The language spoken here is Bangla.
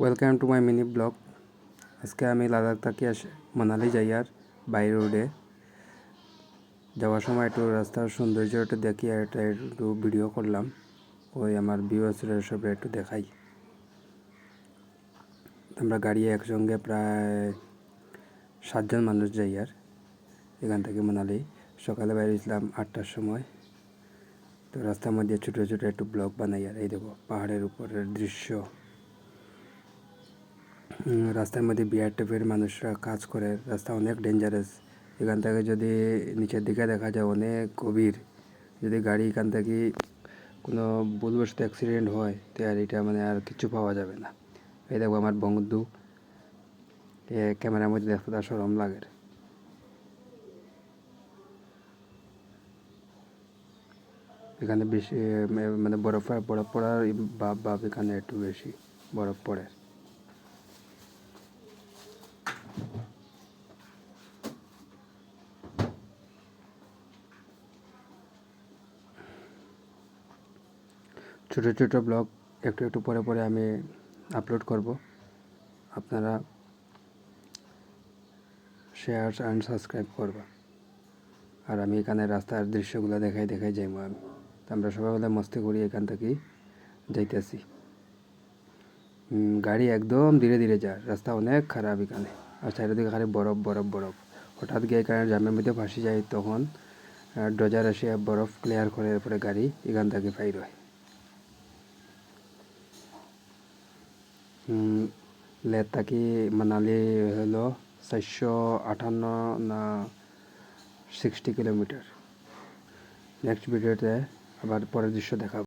Welcome to my mini blog. আজকে আমি লাদাখ থেকে মানালি যাই আর বাই রোডে যাওয়ার সময় একটু রাস্তার সৌন্দর্য একটু দেখি আর একটু ভিডিও করলাম। ওই আমার ভিউয়ার্সরা সব একটু দেখাই। আমরা গাড়ি একসঙ্গে প্রায় 7জন মানুষ যাই আর এখান থেকে মানালি। সকালে বেরিয়েছিলাম 8টার সময়। তো রাস্তার মধ্যে ছোটো ছোটো একটু ব্লগ বানাই আর এই দেখো পাহাড়ের উপরের দৃশ্য। রাস্তার মধ্যে বিআরটিএফের মানুষরা কাজ করে। রাস্তা অনেক ডেঞ্জারাস। এখান থেকে যদি নিচের দিকে দেখা যায় অনেক গভীর। যদি গাড়ি এখান থেকে কোনো ভুলবশত অ্যাক্সিডেন্ট হয় তো আর এটা মানে আর কিছু পাওয়া যাবে না। এই দেখো আমার বন্ধু ক্যামেরার মধ্যে দেখতে তার শরম লাগে। এখানে বেশি মানে বরফ পড়ার ভাব এখানে একটু বেশি বরফ পড়ে। ছোটো ছোটো ব্লগ একটু একটু পরে পরে আমি আপলোড করব। আপনারা শেয়ার অ্যান্ড সাবস্ক্রাইব করবা। আর আমি এখানে রাস্তার দৃশ্যগুলো দেখাই যাইবো আমি। আমরা সবাই মিলে মস্তি করি এখান থেকেই যাইতেছি। গাড়ি একদম ধীরে ধীরে যায়, রাস্তা অনেক খারাপ এখানে। আর চারিদিকে খালি বরফ বরফ বরফ। হঠাৎ গিয়ে এখানে জ্যামের মধ্যে ফাঁসি যায়, তখন ডোজার এসে বরফ ক্লিয়ার করে এরপরে গাড়ি এখান থেকে ফাইর হয়। লেহ থেকে মানালি হলো 458 না 60 কিলোমিটার। নেক্সট ভিডিওতে আবার পরের দৃশ্য দেখাবো।